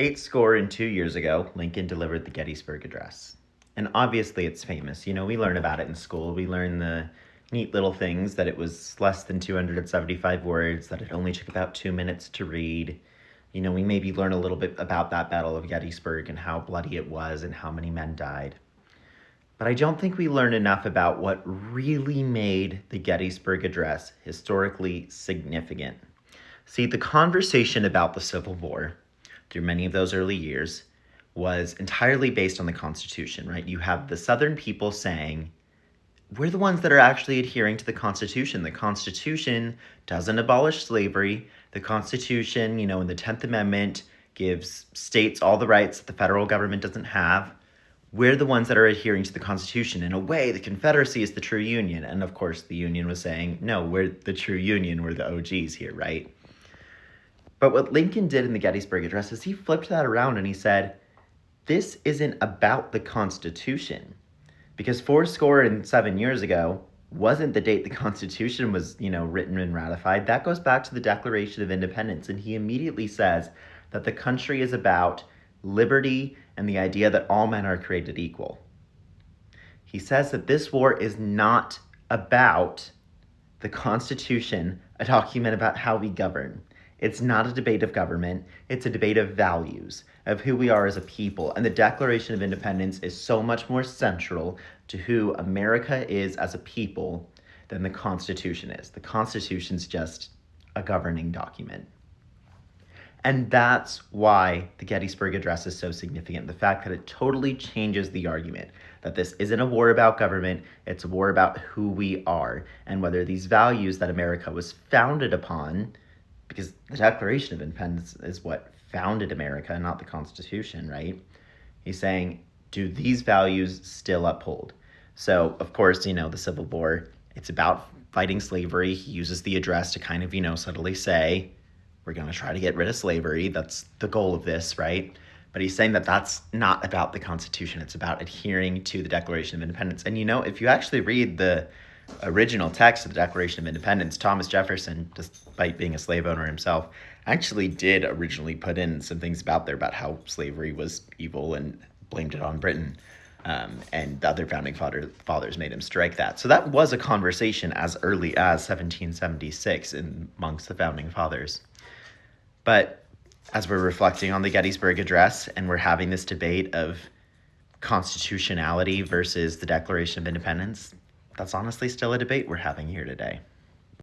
82 years ago, Lincoln delivered the Gettysburg Address. And obviously it's famous. We learn about it in school. We learn the neat little things that it was less than 275 words, that it only took about 2 minutes to read. We maybe learn a little bit about that Battle of Gettysburg and how bloody it was and how many men died. But I don't think we learn enough about what really made the Gettysburg Address historically significant. See, the conversation about the Civil War through many of those early years was entirely based on the Constitution, right? You have the Southern people saying, we're the ones that are actually adhering to the Constitution. The Constitution doesn't abolish slavery. The Constitution, in the 10th Amendment, gives states all the rights that the federal government doesn't have. We're the ones that are adhering to the Constitution. In a way, the Confederacy is the true Union. And of course, the Union was saying, no, we're the true Union. We're the OGs here, right? But what Lincoln did in the Gettysburg Address is he flipped that around and he said, this isn't about the Constitution. Because 407 years ago wasn't the date the Constitution was, written and ratified. That goes back to the Declaration of Independence. And he immediately says that the country is about liberty and the idea that all men are created equal. He says that this war is not about the Constitution, a document about how we govern. It's not a debate of government. It's a debate of values, of who we are as a people. And the Declaration of Independence is so much more central to who America is as a people than the Constitution is. The Constitution's just a governing document. And that's why the Gettysburg Address is so significant. The fact that it totally changes the argument that this isn't a war about government, it's a war about who we are and whether these values that America was founded upon, because the Declaration of Independence is what founded America, not the Constitution, right? He's saying, do these values still uphold? So, of course, the Civil War, it's about fighting slavery. He uses the address to kind of, subtly say, we're going to try to get rid of slavery. That's the goal of this, right? But he's saying that that's not about the Constitution. It's about adhering to the Declaration of Independence. And, if you actually read the original text of the Declaration of Independence, Thomas Jefferson, despite being a slave owner himself, actually did originally put in some things about how slavery was evil and blamed it on Britain. And the other founding fathers made him strike that. So that was a conversation as early as 1776 amongst the founding fathers. But as we're reflecting on the Gettysburg Address and we're having this debate of constitutionality versus the Declaration of Independence, that's honestly still a debate we're having here today.